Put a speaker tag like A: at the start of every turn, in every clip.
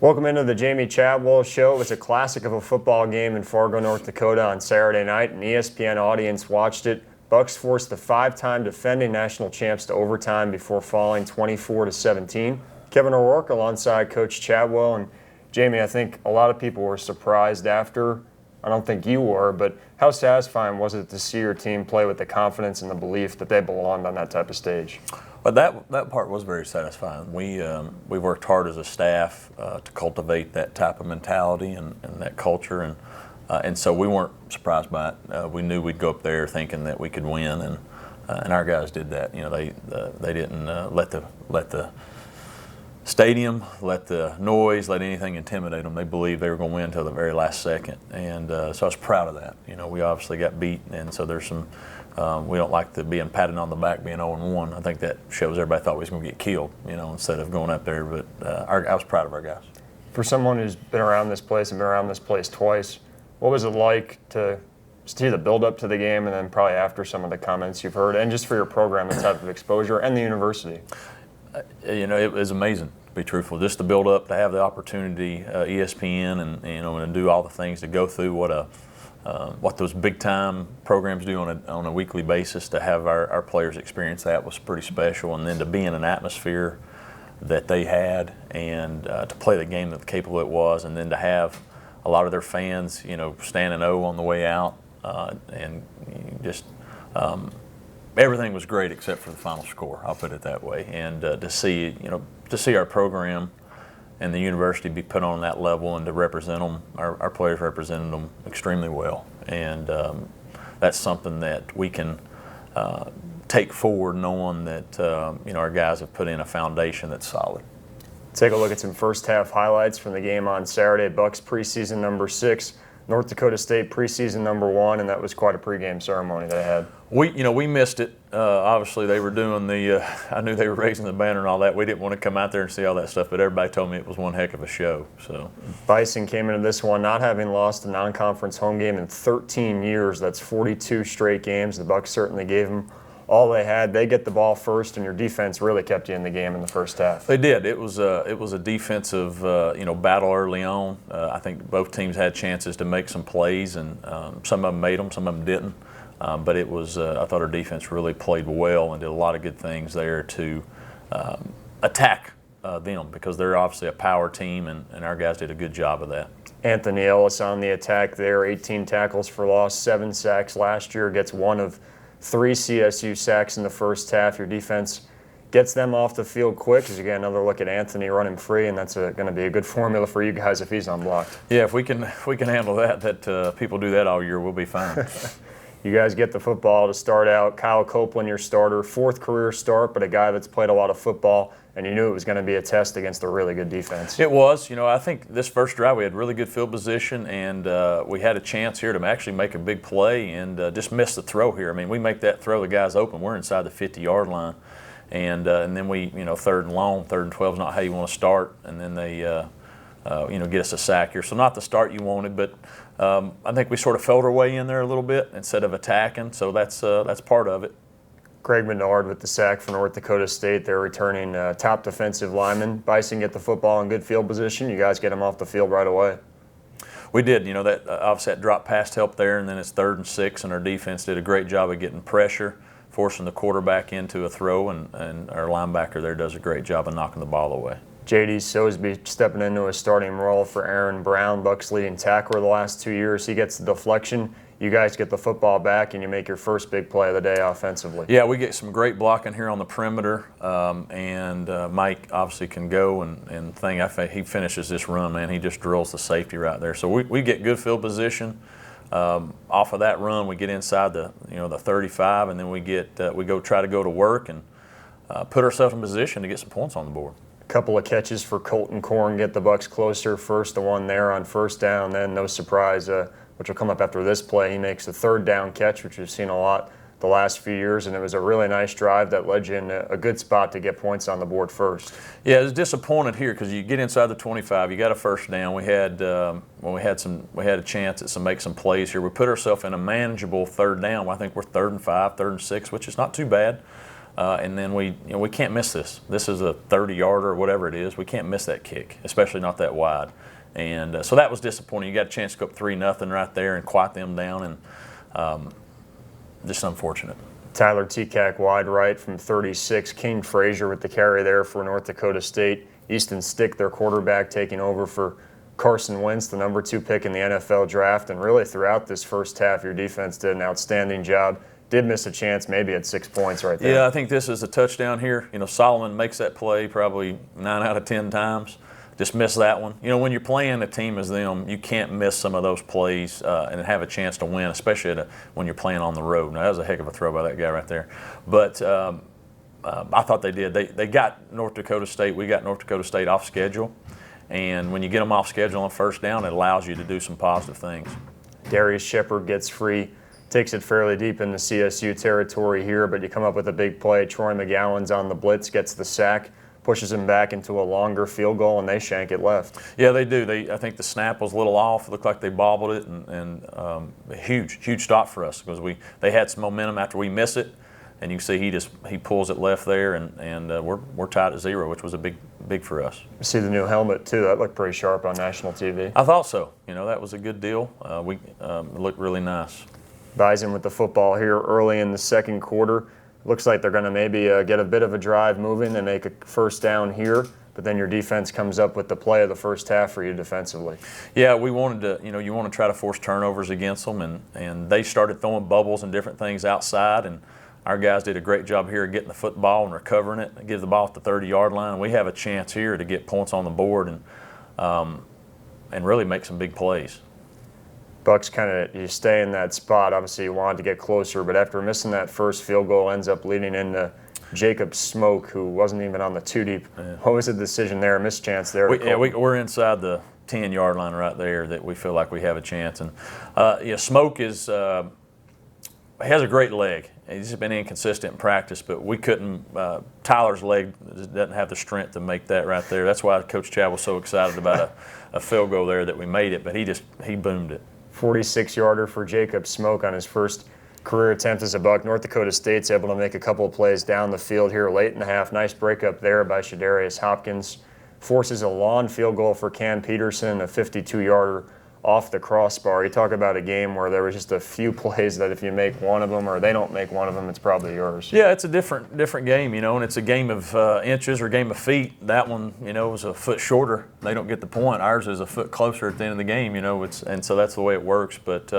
A: Welcome into the Jamey Chadwell Show. It was a classic of a football game in Fargo, North Dakota on Saturday night. An ESPN audience watched it. Bucs forced the five-time defending national champs to overtime before falling 24-17. Kevin O'Rourke alongside Coach Chadwell. And Jamey, I think a lot of people were surprised after. I don't think you were, but how satisfying was it to see your team play with the confidence and the belief that they belonged on that type of stage?
B: But that part was very satisfying. We worked hard as a staff to cultivate that type of mentality and that culture, and so we weren't surprised by it. We knew we'd go up there thinking that we could win, and our guys did that. You know, they didn't let the stadium, let the noise, let anything intimidate them. They believed they were going to win until the very last second, and so I was proud of that. You know, we obviously got beat, and so there's some. We don't like being patted on the back, being 0-1. I think that shows everybody thought we was going to get killed, you know, instead of going up there. But I was proud of our guys.
A: For someone who's been around this place and been around this place twice, what was it like to see the build-up to the game and then probably after some of the comments you've heard, and just for your program, the type of exposure and the university?
B: You know, it was amazing, to be truthful. Just the build-up, to have the opportunity, ESPN, and you know, and do all the things to go through what those big-time programs do on a weekly basis. To have our players experience that was pretty special, and then to be in an atmosphere that they had, and to play the game that capable it was, and then to have a lot of their fans, you know, standing O on the way out, and just everything was great except for the final score. I'll put it that way. And to see our program and the university be put on that level, and to represent them, our players represented them extremely well. And that's something that we can take forward, knowing that you know, our guys have put in a foundation that's solid.
A: Take a look at some first half highlights from the game on Saturday. Bucs preseason number 6, North Dakota State preseason number 1, and that was quite a pregame ceremony they had.
B: We missed it. Obviously, they were doing I knew they were raising the banner and all that. We didn't want to come out there and see all that stuff, but everybody told me it was one heck of a show. So,
A: Bison came into this one not having lost a non-conference home game in 13 years. That's 42 straight games. The Bucs certainly gave them all they had. They get the ball first, and your defense really kept you in the game in the first half.
B: They did. It was a defensive battle early on. I think both teams had chances to make some plays, and some of them made them, some of them didn't. But it was I thought our defense really played well and did a lot of good things there to attack them, because they're obviously a power team, and our guys did a good job of that.
A: Anthony Ellis on the attack there, 18 tackles for loss, 7 sacks last year, gets one of 3 CSU sacks in the first half. Your defense gets them off the field quick, as you get another look at Anthony running free, and that's going to be a good formula for you guys if he's unblocked.
B: Yeah, if we can handle that people do that all year, we'll be fine.
A: You guys get the football to start out. Kyle Copeland, your starter, 4th career start, but a guy that's played a lot of football, and you knew it was going to be a test against a really good defense.
B: It was. You know, I think this first drive we had really good field position, and we had a chance here to actually make a big play, and just miss the throw here. I mean, we make that throw, the guy's open. We're inside the 50-yard line, and then we, 3rd and long, 3rd and 12 is not how you want to start, and then they, get us a sack here. So not the start you wanted, but I think we sort of felt our way in there a little bit instead of attacking. So that's part of it.
A: Greg Menard with the sack for North Dakota State. They're returning top defensive lineman. Bison get the football in good field position. You guys get them off the field right away.
B: We did. You know, that obviously that drop pass helped there, and then it's 3rd and 6, and our defense did a great job of getting pressure, forcing the quarterback into a throw, and our linebacker there does a great job of knocking the ball away.
A: J.D. Sosby stepping into a starting role for Aaron Brown, Bucs leading tackler the last 2 years. He gets the deflection. You guys get the football back, and you make your first big play of the day offensively.
B: Yeah, we get some great blocking here on the perimeter, and Mike obviously can go and thing. He finishes this run, man. He just drills the safety right there. So we get good field position. Off of that run, we get inside the 35, and then we go try to go to work and put ourselves in position to get some points on the board.
A: Couple of catches for Colton Korn get the Bucs closer. First, the one there on first down. Then, no surprise, which will come up after this play, he makes the 3rd down catch, which we've seen a lot the last few years, and it was a really nice drive that led you in a good spot to get points on the board first.
B: Yeah, I was disappointed here because you get inside the 25, you got a first down. We had we had a chance to make some plays here. We put ourselves in a manageable 3rd down. I think we're 3rd and 5, 3rd and 6, which is not too bad. And then we can't miss this. This is a 30-yarder or whatever it is. We can't miss that kick, especially not that wide. And so that was disappointing. You got a chance to go up 3-0 right there and quiet them down, and just unfortunate.
A: Tyler Tekac wide right from 36. King Frazier with the carry there for North Dakota State. Easton Stick, their quarterback, taking over for Carson Wentz, the number 2 pick in the NFL draft. And really throughout this first half, your defense did an outstanding job. Did miss a chance maybe at 6 points right there.
B: Yeah, I think this is a touchdown here. Solomon makes that play probably 9 out of 10 times. Just miss that one. When you're playing a team as them, you can't miss some of those plays and have a chance to win, especially when you're playing on the road. Now, that was a heck of a throw by that guy right there. But I thought they did. They got North Dakota State. We got North Dakota State off schedule. And when you get them off schedule on first down, it allows you to do some positive things.
A: Darius Shepard gets free, takes it fairly deep into CSU territory here, but you come up with a big play. Troy McGowan's on the blitz, gets the sack, pushes him back into a longer field goal, and they shank it left.
B: Yeah, they do. I think the snap was a little off. It looked like they bobbled it, and a huge stop for us because they had some momentum after we miss it, and you can see he pulls it left there, and we're tied at 0, which was a big for us.
A: You see the new helmet too. That looked pretty sharp on national TV.
B: I thought so. That was a good deal. It looked really nice.
A: Bison with the football here early in the second quarter. Looks like they're going to maybe get a bit of a drive moving and make a first down here, but then your defense comes up with the play of the first half for you defensively.
B: Yeah, we wanted to, you want to try to force turnovers against them, and they started throwing bubbles and different things outside, and our guys did a great job here of getting the football and recovering it and give the ball at the 30-yard line. We have a chance here to get points on the board and really make some big plays.
A: Bucs you stay in that spot. Obviously, you wanted to get closer, but after missing that first field goal, ends up leading into Jacob Smoke, who wasn't even on the 2-deep. Yeah. What was the decision there? Missed chance there.
B: We're inside the 10-yard line right there that we feel like we have a chance. And Smoke has a great leg. He's been inconsistent in practice, but we couldn't. Tyler's leg doesn't have the strength to make that right there. That's why Coach Chad was so excited about a field goal there that we made it, but he boomed it.
A: 46-yarder for Jacob Smoke on his first career attempt as a Buck. North Dakota State's able to make a couple of plays down the field here late in the half. Nice breakup there by Shadarius Hopkins. Forces a long field goal for Cam Peterson, a 52-yarder off the crossbar. You talk about a game where there was just a few plays that if you make one of them or they don't make one of them, it's probably yours.
B: Yeah, it's a different game, and it's a game of inches or game of feet. That one, was a foot shorter. They don't get the point. Ours is a foot closer at the end of the game, and so that's the way it works. But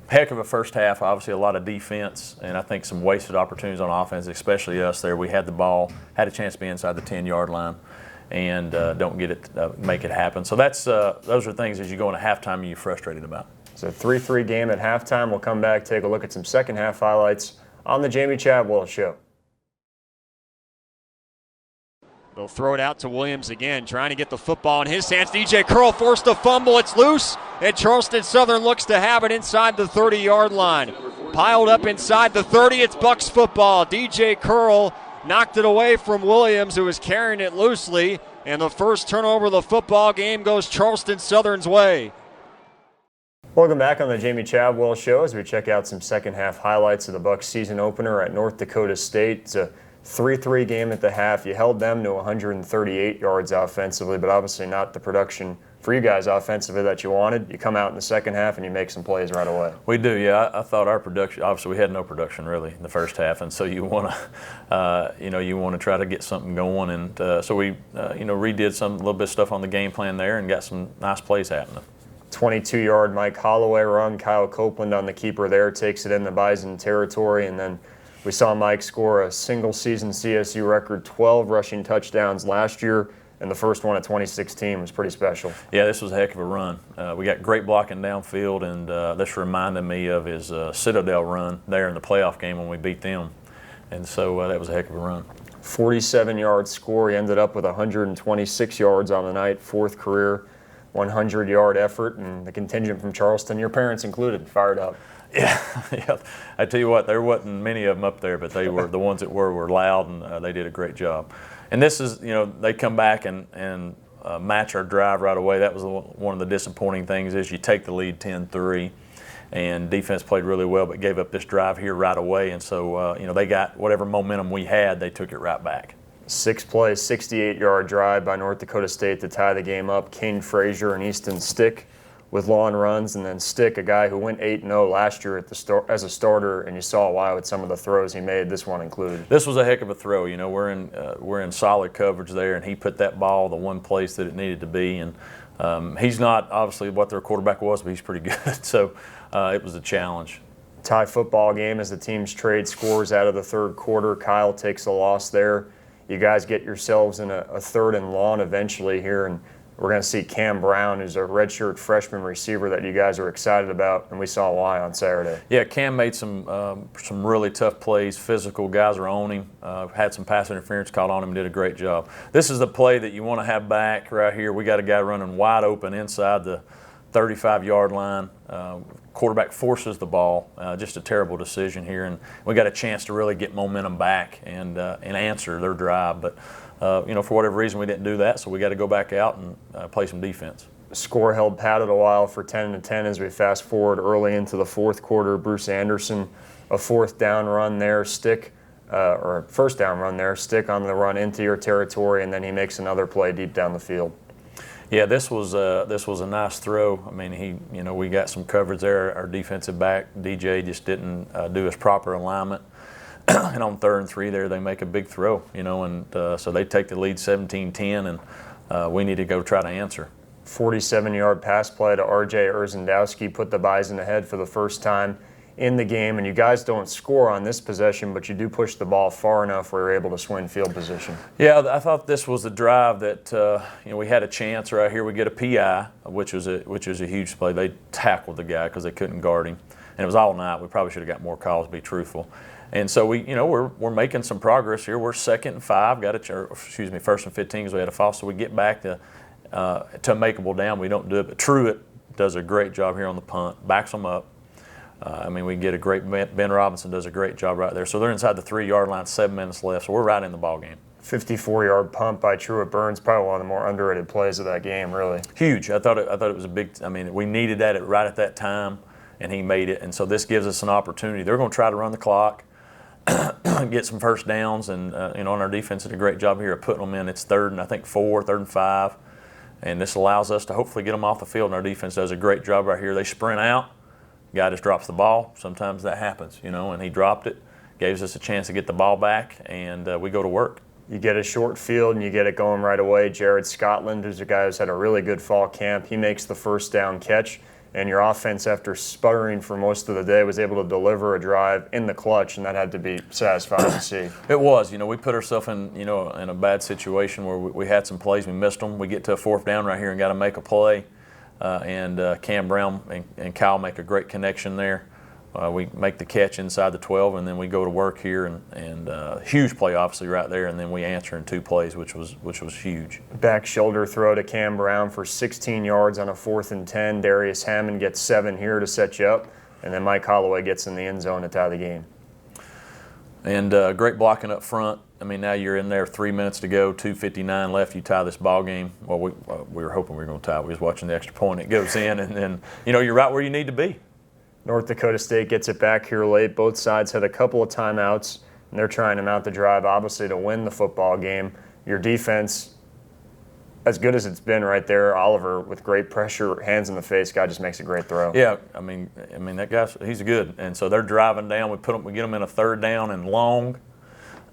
B: heck of a first half, obviously a lot of defense, and I think some wasted opportunities on offense, especially us there. We had the ball, had a chance to be inside the 10-yard line, and don't get it, make it happen. So those are things as you go into halftime you're frustrated about.
A: It's a 3-3 game at halftime. We'll come back, take a look at some second half highlights on the Jamey Chadwell Show.
C: They'll throw it out to Williams again, trying to get the football in his hands. DJ Curl forced a fumble. It's loose, and Charleston Southern looks to have it inside the 30-yard line. Piled up inside the 30, it's Bucs football. DJ Curl knocked it away from Williams, who was carrying it loosely, and the first turnover of the football game goes Charleston Southern's way.
A: Welcome back on the Jamey Chadwell Show as we check out some second half highlights of the Bucs season opener at North Dakota State. It's a 3-3 game at the half. You held them to 138 yards offensively, but obviously not the production for you guys offensively that you wanted. You come out in the second half and you make some plays right away.
B: We do, yeah. I thought our production, obviously we had no production really in the first half, and so you want to, try to get something going, and so we, redid a little bit of stuff on the game plan there and got some nice plays happening.
A: 22-yard Mike Holloway run. Kyle Copeland on the keeper there takes it in the Bison territory, and then we saw Mike score a single-season CSU record 12 rushing touchdowns last year, and the first one of 2016 was pretty special.
B: Yeah, this was a heck of a run. We got great blocking downfield, and this reminded me of his Citadel run there in the playoff game when we beat them, and so that was a heck of a run.
A: 47-yard score. He ended up with 126 yards on the night, fourth career 100-yard effort, and the contingent from Charleston, your parents included, fired up.
B: Yeah. I tell you what, there wasn't many of them up there, but they were the ones that were loud, and they did a great job. And this is, they come back and match our drive right away. That was one of the disappointing things is you take the lead 10-3, and defense played really well, but gave up this drive here right away. And so, they got whatever momentum we had, they took it right back.
A: 6-play, 68-yard drive by North Dakota State to tie the game up. Kane Frazier and Easton Stick with long runs, and then Stick, a guy who went 8-0 last year as a starter, and you saw why with some of the throws he made, this one included.
B: This was a heck of a throw. We're in solid coverage there, and he put that ball the one place that it needed to be. And he's not obviously what their quarterback was, but he's pretty good. So it was a challenge.
A: Tie football game as the teams trade scores out of the third quarter. Kyle takes a loss there. You guys get yourselves in a third and long eventually here, and we're going to see Cam Brown, who's a redshirt freshman receiver that you guys are excited about, and we saw why on Saturday.
B: Yeah, Cam made some really tough plays. Physical guys are on him. Had some pass interference called on him. Did a great job. This is the play that you want to have back right here. We got a guy running wide open inside the 35-yard line. Quarterback forces the ball. Just a terrible decision here, and we got a chance to really get momentum back and answer their drive. But for whatever reason, we didn't do that, so we got to go back out and play some defense.
A: Score held padded a while for 10-10 as we fast forward early into the fourth quarter. Bruce Anderson, a fourth down run there, Stick on the run into your territory, and then he makes another play deep down the field.
B: Yeah, this was a nice throw. I mean, we got some coverage there. Our defensive back, DJ, just didn't do his proper alignment. And on 3rd and 3 there, they make a big throw, and so they take the lead 17-10, and we need to go try to answer.
A: 47-yard pass play to R.J. Erzendowski put the Bison ahead for the first time in the game, and you guys don't score on this possession, but you do push the ball far enough where you're able to swing field position.
B: Yeah, I thought this was the drive that we had a chance right here. We get a PI, which was a huge play. They tackled the guy because they couldn't guard him, and it was all night. We probably should have got more calls, to be truthful. And so we're making some progress here. We're 2nd and 5, 1st and 15 because we had a false. So we get back to a makeable down. We don't do it, but Truitt does a great job here on the punt, backs them up. We get a great Ben Robinson does a great job right there. So they're inside the 3-yard line, 7 minutes left. So we're right in the ball game.
A: 54-yard punt by Truitt Burns, probably one of the more underrated plays of that game, really.
B: Huge. I thought it was a big. We needed that right at that time, and he made it. And so this gives us an opportunity. They're going to try to run the clock, get some first downs, and our defense did a great job here of putting them in. It's 3rd and 4, 3rd and 5, and this allows us to hopefully get them off the field. And our defense does a great job right here. They sprint out. Guy just drops the ball. Sometimes that happens, and he dropped it. Gives us a chance to get the ball back, and we go to work.
A: You get a short field, and you get it going right away. Jared Scotland, who's a guy who's had a really good fall camp, he makes the first down catch, and your offense, after sputtering for most of the day, was able to deliver a drive in the clutch, and that had to be satisfying to see.
B: It was. We put ourselves in a bad situation where we had some plays, we missed them. We get to a 4th down right here and got to make a play. Cam Brown and Kyle make a great connection there. We make the catch inside the 12, and then we go to work here, and huge play obviously right there, and then we answer in 2 plays, which was huge.
A: Back shoulder throw to Cam Brown for 16 yards on a 4th and 10. Darius Hammond gets 7 here to set you up, and then Mike Holloway gets in the end zone to tie the game.
B: And great blocking up front. Now you're in there, 3 minutes to go, 2:59 left. You tie this ball game. Well, we were hoping we were going to tie. We was watching the extra point. It goes in, and then you're right where you need to be.
A: North Dakota State gets it back here late. Both sides had a couple of timeouts, and they're trying to mount the drive, obviously, to win the football game. Your defense, as good as it's been right there, Oliver with great pressure, hands in the face, guy just makes a great throw.
B: Yeah, that guy, he's good. And so they're driving down. We get them in a 3rd down and long.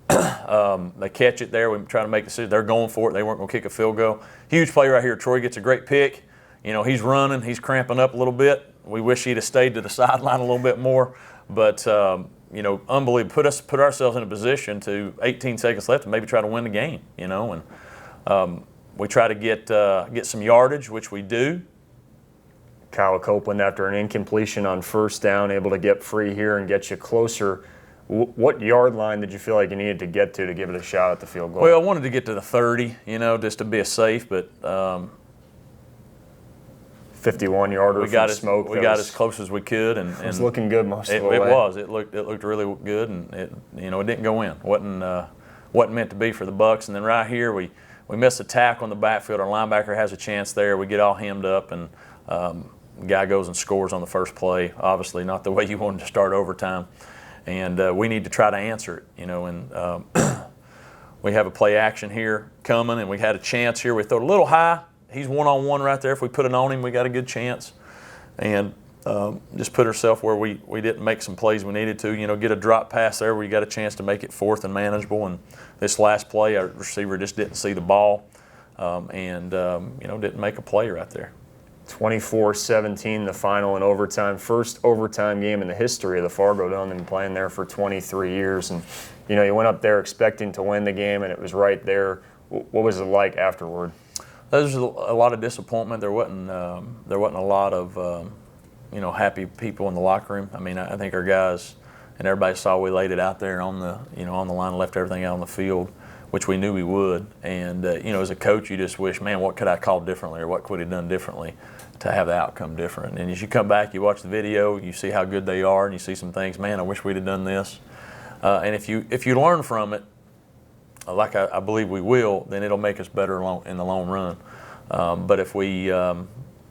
B: They catch it there. We try to make a decision. They're going for it. They weren't going to kick a field goal. Huge play right here. Troy gets a great pick. He's running. He's cramping up a little bit. We wish he'd have stayed to the sideline a little bit more. But, unbelievable. Put ourselves in a position to 18 seconds left and maybe try to win the game, And we try to get some yardage, which we do.
A: Kyle Copeland, after an incompletion on 1st down, able to get free here and get you closer. What yard line did you feel like you needed to get to give it a shot at the field goal?
B: Well, I wanted to get to the 30, just to be a safe, but
A: 51-yarder from Smoke.
B: We got as close as we could, and
A: it was looking good most of the way.
B: It was. It looked really good, and it didn't go in. wasn't meant to be for the Bucs. And then right here we miss a tackle in the backfield. Our linebacker has a chance there. We get all hemmed up, and guy goes and scores on the first play. Obviously, not the way you wanted to start overtime, and we need to try to answer it. And we have a play action here coming, and we had a chance here. We throw it a little high. He's one-on-one right there. If we put it on him, we got a good chance. And just put ourselves where we didn't make some plays we needed to. Get a drop pass there where you got a chance to make it fourth and manageable. And this last play, our receiver just didn't see the ball and didn't make a play right there.
A: 24-17, the final in overtime. First overtime game in the history of the Fargo Dome, and playing there for 23 years. And, you went up there expecting to win the game, and it was right there. What was it like afterward?
B: There was a lot of disappointment. There wasn't a lot of happy people in the locker room. I mean, I think our guys and everybody saw we laid it out there on the on the line, and left everything out on the field, which we knew we would. And as a coach, you just wish, man, what could I call differently, or what could we have done differently to have the outcome different? And as you come back, you watch the video, you see how good they are, and you see some things. Man, I wish we'd have done this. And if you learn from it, like I believe we will, then it'll make us better in the long run. But if we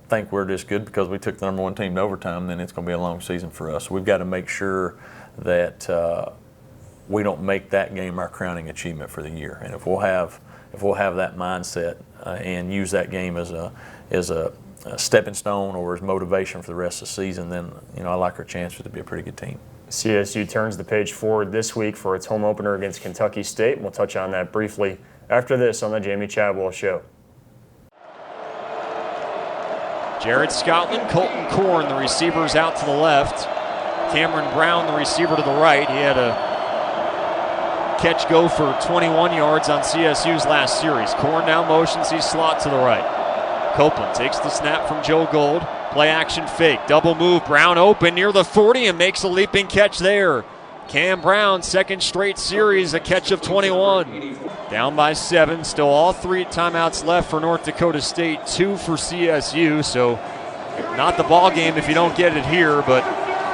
B: think we're just good because we took the number one team to overtime, then it's going to be a long season for us. We've got to make sure that we don't make that game our crowning achievement for the year. And if we'll have that mindset and use that game as a stepping stone or as motivation for the rest of the season, then I like our chances to be a pretty good team.
A: CSU turns the page forward this week for its home opener against Kentucky State, and we'll touch on that briefly after this on the Jamey Chadwell Show.
C: Jared Scotland, Colton Korn, the receivers out to the left. Cameron Brown, the receiver, to the right. He had a catch go for 21 yards on CSU's last series. Korn now motions, he slot to the right. Copeland takes the snap from Joe Gold. Play action fake, double move, Brown open near the 40 and makes a leaping catch there. Cam Brown, second straight series, a catch of 21. Down by 7, still all 3 timeouts left for North Dakota State, 2 for CSU, so not the ball game if you don't get it here, but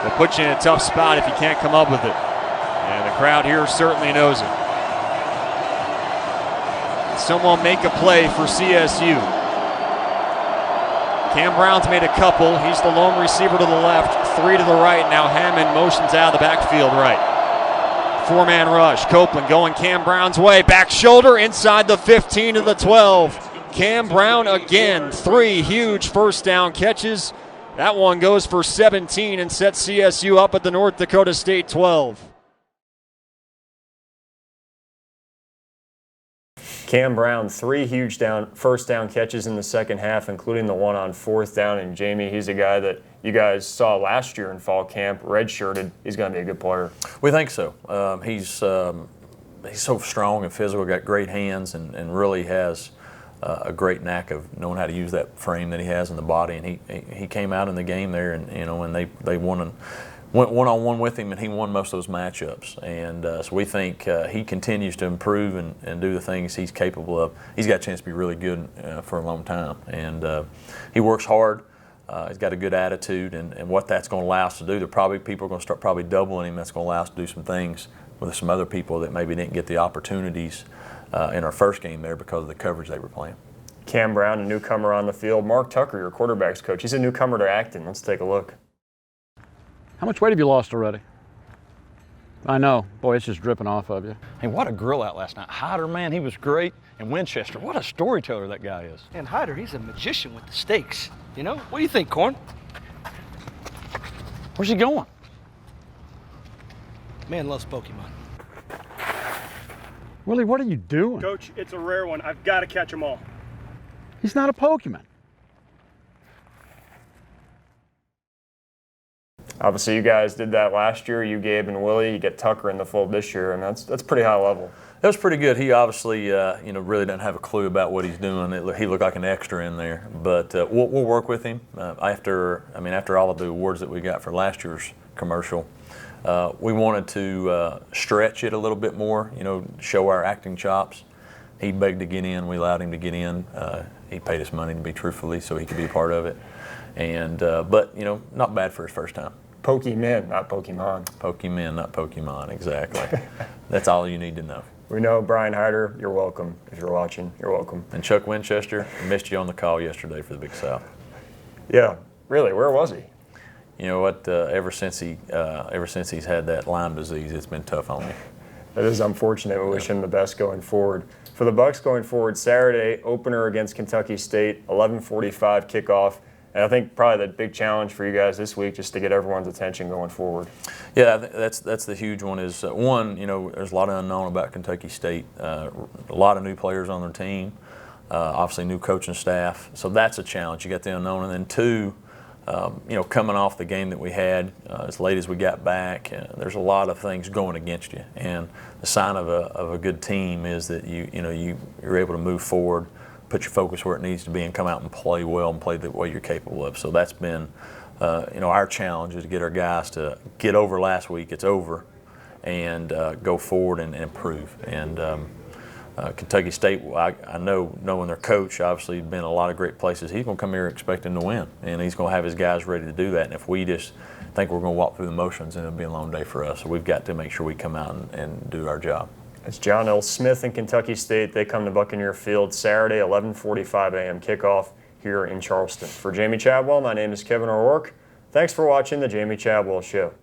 C: they'll put you in a tough spot if you can't come up with it. And the crowd here certainly knows it. Someone make a play for CSU. Cam Brown's made a couple. He's the lone receiver to the left, 3 to the right. Now Hammond motions out of the backfield right. 4-man rush. Copeland going Cam Brown's way. Back shoulder inside the 15 to the 12. Cam Brown again. 3 huge first down catches. That one goes for 17 and sets CSU up at the North Dakota State 12.
A: Cam Brown, 3 huge first down catches in the second half, including the one on 4th down. And Jamey, he's a guy that you guys saw last year in fall camp, redshirted. He's going to be a good player.
B: We think so. He's so strong and physical, got great hands, and really has a great knack of knowing how to use that frame that he has in the body. And he came out in the game there, and and they went one-on-one with him, and he won most of those matchups. And so we think he continues to improve and do the things he's capable of. He's got a chance to be really good for a long time. And he works hard. He's got a good attitude, and what that's going to allow us to do, people are going to start probably doubling him. That's going to allow us to do some things with some other people that maybe didn't get the opportunities in our first game there because of the coverage they were playing.
A: Cam Brown, a newcomer on the field. Mark Tucker, your quarterback's coach. He's a newcomer to Acton. Let's take a look.
D: How much weight have you lost already? I know. Boy, it's just dripping off of you.
E: Hey, what a grill out last night. Hyder, man, he was great. And Winchester, what a storyteller that guy is.
F: And Hyder, he's a magician with the steaks. What do you think, Corn?
E: Where's he going?
F: Man loves Pokemon.
D: Willie, what are you doing?
G: Coach, it's a rare one. I've got to catch them all.
D: He's not a Pokemon.
A: Obviously, you guys did that last year. You, Gabe, and Willie. You get Tucker in the fold this year, and that's pretty high level.
B: That was pretty good. He obviously, really doesn't have a clue about what he's doing. He looked like an extra in there, but we'll work with him. After all of the awards that we got for last year's commercial, we wanted to stretch it a little bit more. Show our acting chops. He begged to get in. We allowed him to get in. He paid us money to be truthfully, so he could be a part of it. And but not bad for his first time.
A: Pokemon, not Pokemon.
B: Pokemon, not Pokemon, exactly. That's all you need to know.
A: We know Brian Hyder, you're welcome. If you're watching, you're welcome.
B: And Chuck Winchester, missed you on the call yesterday for the Big South.
A: Yeah, Really, where was he?
B: You know what? Ever since he's had that Lyme disease, it's been tough on him.
A: That is unfortunate. We wish him the best going forward. For the Bucs going forward, Saturday opener against Kentucky State, 11:45 kickoff. And I think probably the big challenge for you guys this week, just to get everyone's attention going forward.
B: Yeah, that's the huge one. Is one, you know, there's a lot of unknown about Kentucky State. A lot of new players on their team, obviously new coaching staff. So that's a challenge. You got the unknown, and then two, you know, coming off the game that we had as late as we got back, there's a lot of things going against you. And the sign of a good team is that you're able to move forward, put your focus where it needs to be, and come out and play well and play the way you're capable of. So that's been, our challenge is to get our guys to get over last week. It's over, and go forward and improve. And Kentucky State, I know, knowing their coach, obviously been in a lot of great places. He's going to come here expecting to win, and he's going to have his guys ready to do that. And if we just think we're going to walk through the motions, then it'll be a long day for us. So we've got to make sure we come out and do our job.
A: It's John L. Smith and Kentucky State. They come to Buccaneer Field Saturday, 11:45 a.m. kickoff here in Charleston. For Jamey Chadwell, my name is Kevin O'Rourke. Thanks for watching The Jamey Chadwell Show.